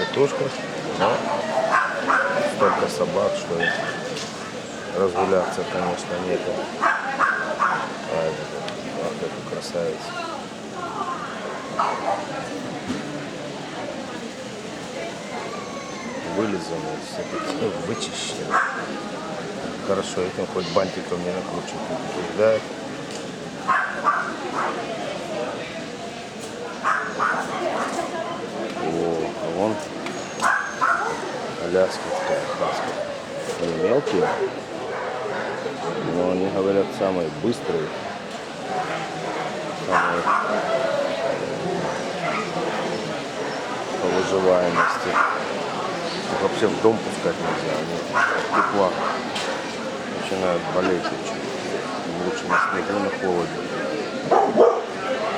петушка, но столько собак, что разгуляться, конечно, нету. Вот эта красавица. Вылизанные, все такие вычищены. Хорошо, этим хоть бантиком не накручивать, не кидает. О, вон аляска такая хаска. Они мелкие, но они, говорят, самые быстрые, самые по выживаемости. Их вообще в дом пускать нельзя, они от тепла начинают болеть очень. Лучше на снегу, на холоде.